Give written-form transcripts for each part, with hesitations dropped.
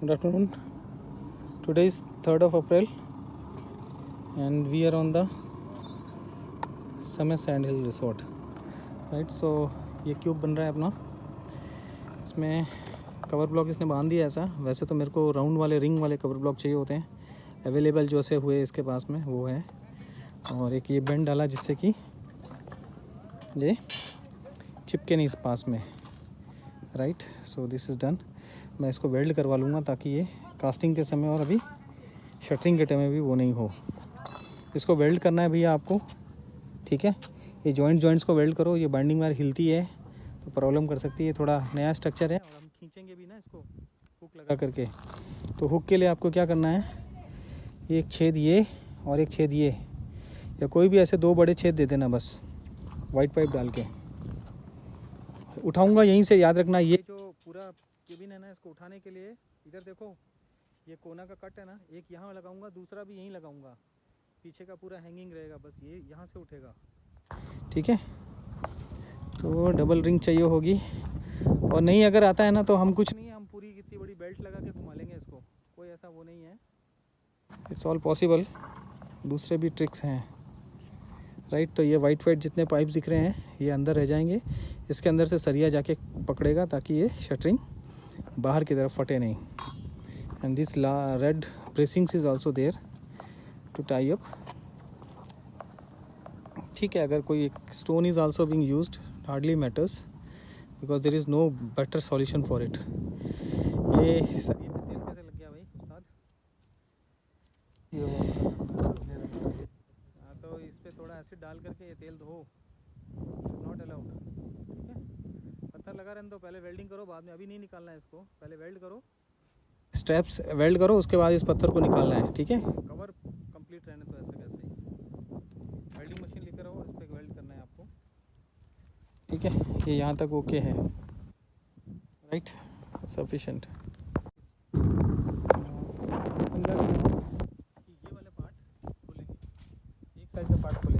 Good afternoon. Today is 3rd of April and we are on the समय sand हिल resort, right. सो ये cube बन रहा है अपना. इसमें कवर ब्लॉक इसने बांध दिया ऐसा. वैसे तो मेरे को राउंड वाले रिंग वाले कवर ब्लॉक चाहिए होते हैं. अवेलेबल जो से हुए इसके पास में वो है. और एक ये बेंड डाला जिससे कि ये चिपके नहीं इस पास में, right. So this is done. मैं इसको वेल्ड करवा लूँगा ताकि ये कास्टिंग के समय और अभी शटरिंग के टाइम में भी वो नहीं हो. इसको वेल्ड करना है भैया आपको, ठीक है. ये जॉइंट्स को वेल्ड करो. ये बाइंडिंग वायर हिलती है तो प्रॉब्लम कर सकती है. थोड़ा नया स्ट्रक्चर है और हम खींचेंगे भी ना इसको हुक लगा करके. तो हुक के लिए आपको क्या करना है, एक छेद ये और एक छेद ये, या कोई भी ऐसे दो बड़े छेद दे देना बस, वाइट पाइप डाल के. उठाऊंगा यहीं से, याद रखना. ये जो पूरा केबिन है ना, इसको उठाने के लिए इधर देखो, ये कोना का कट है ना, एक यहाँ लगाऊंगा, दूसरा भी यहीं लगाऊंगा. पीछे का पूरा हैंगिंग रहेगा, बस ये यहाँ से उठेगा, ठीक है. तो डबल रिंग चाहिए होगी. और नहीं अगर आता है ना तो हम कुछ नहीं है, हम पूरी इतनी बड़ी बेल्ट लगा के घुमा लेंगे इसको. कोई ऐसा वो नहीं है. It's all possible. दूसरे भी ट्रिक्स हैं, राइट. तो ये वाइट जितने पाइप दिख रहे हैं ये अंदर रह जाएंगे. इसके अंदर से सरिया जाके पकड़ेगा ताकि ये शटरिंग बाहर की तरफ फटे नहीं. And this red bracings is also there to tie up, ठीक है. अगर कोई stone is also being used, hardly matters, because there is no better solution for it. ये सरिये पे तेल कैसे लग गया भाई उस्ताद? हाँ, तो इस पर थोड़ा एसिड डाल करके ये तेल धो. नॉट अलाउड, ठीक है. पत्थर लगा रहने दो, पहले वेल्डिंग करो, बाद में. अभी नहीं निकालना है इसको, पहले वेल्ड करो, स्टेप्स वेल्ड करो, उसके बाद इस पत्थर को निकालना है, ठीक है. कवर कंप्लीट रहने तो ऐसे कैसे ही. वेल्डिंग मशीन लेकर आओ, इस पर वेल्ड करना है आपको, ठीक है. ये यहाँ तक ओके है, राइट, सफिशेंट. ये वाले पार्ट खोलेंगे, एक साइड का पार्ट खोलेंगे.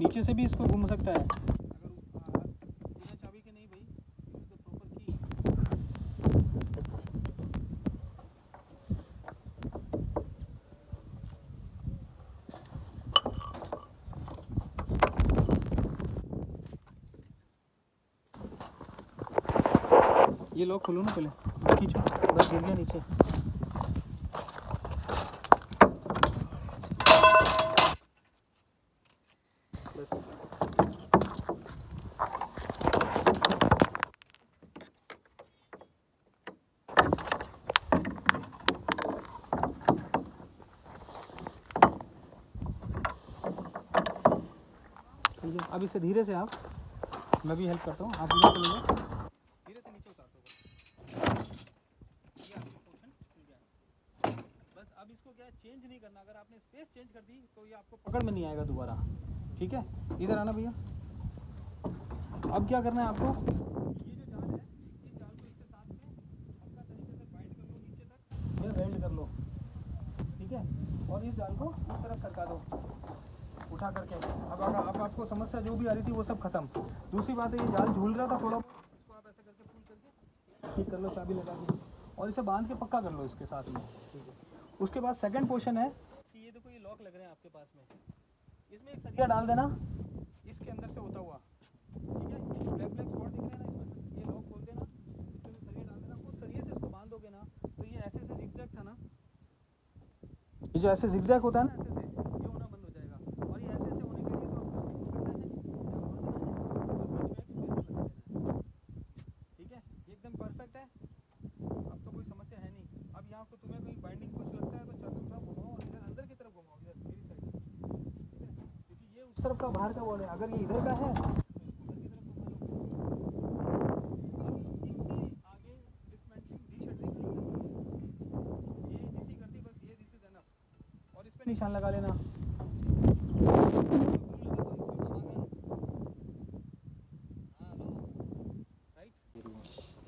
नीचे से भी इसको घूम सकता है अगर बिना चाबी के नहीं भाई. यूज द प्रॉपर की. ये लॉक खोलो ना पहले, खींचो, बस गिर गया नीचे. अब इसे धीरे से आप, मैं भी हेल्प करता हूँ, आप धीरे से लीजिए, धीरे से नीचे उतार दो बस. अब इसको क्या चेंज नहीं करना. अगर आपने स्पेस चेंज कर दी तो ये आपको पकड़ में नहीं आएगा दोबारा, ठीक है. इधर आना भैया. अब क्या करना है आपको, ये जो जाल है, इस जाल को इसके साथ में हल्का तरीके से बाइंड कर लो नीचे तक, या वेल्ड कर लो, ठीक है. और इस जाल को इस तरफ सरका दो उठा करके. अब आपको समस्या जो भी आ रही थी वो सब खत्म. दूसरी बात है, ये जाल झूल रहा था थोड़ा, इसको आप ऐसे करके पुल करके ठीक कर लो, चाबी लगा के, और इसे बांध के पक्का कर लो इसके साथ में, ठीक है. उसके बाद सेकंड पोर्शन है कि ये देखो, ये लॉक लग रहे हैं आपके पास में, इसमें एक सरिया डाल देना इसके अंदर से होता हुआ, ठीक है. ब्लैक स्पॉट दिख रहे हैं ना, इसमें से ये लॉक खोल देना, इसके अंदर सरिया डाल देना. उस सरिये से इसको बांध दोगे ना तो ये ऐसे से जिगजैग था ना, ये जो ऐसे जिगजैग होता है ना, ऐसे से ये होना बंद हो जाएगा. और ये ऐसे होने के लिए तो आपको ठीक है, एकदम परफेक्ट है. अब तो कोई समस्या है नहीं. अब यहाँ को तुम्हें कहीं बाइंडिंग कुछ लगता है तो चाकू उठाओ, घुमाओ और इधर अंदर की तरफ घुमाओ, इधर मेरी साइड, ठीक है, क्योंकि ये उस तरफ का बाहर का वॉल है, अगर ये इधर का है तो इसको उधर की तरफ घुमा लो। अब इससे आगे डिसमेंटलिंग डीशटरिंग नहीं करनी है, ये जितनी कर दी बस ये, दिस इज एनफ। और इस पे निशान लगा लेना,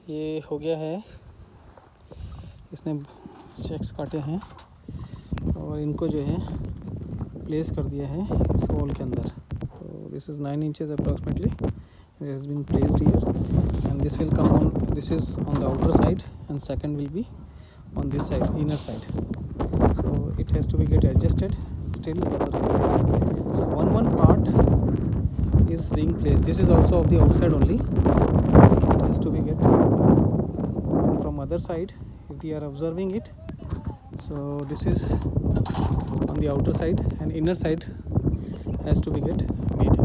ये हो गया है, इसने चेक्स काटे हैं और इनको जो है प्लेस कर दिया है इस वॉल के अंदर। तो this is 9 inches approximately, it has been placed here and this will come on, this is on the outer side and second will be on this side, inner side, so it has to be get adjusted still. So one part is being placed, this is also of the outside only, it has to be get, and from other side if we are observing it, so this is on the outer side and inner side has to be get made.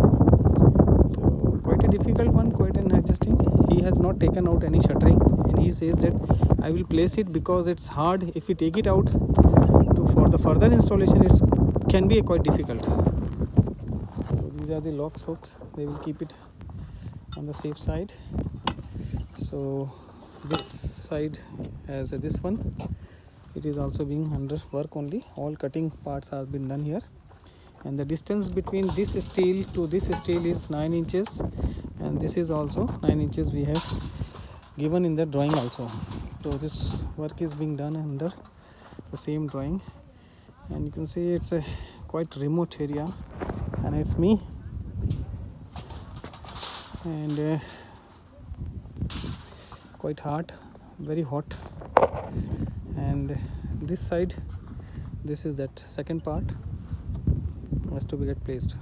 So quite a difficult one, quite an adjusting. He has not taken out any shuttering and he says that I will place it because it's hard. If we take it out for the further installation, it can be quite difficult. So these are the locks, hooks. They will keep it on the safe side. So this side as this one, it is also being under work only. All cutting parts have been done here. And the distance between this steel to this steel is 9 inches and this is also 9 inches we have given in the drawing also. So this work is being done under the same drawing and you can see it's a quite remote area and it's me and quite hot, very hot, and this side, this is that second part has to be get placed.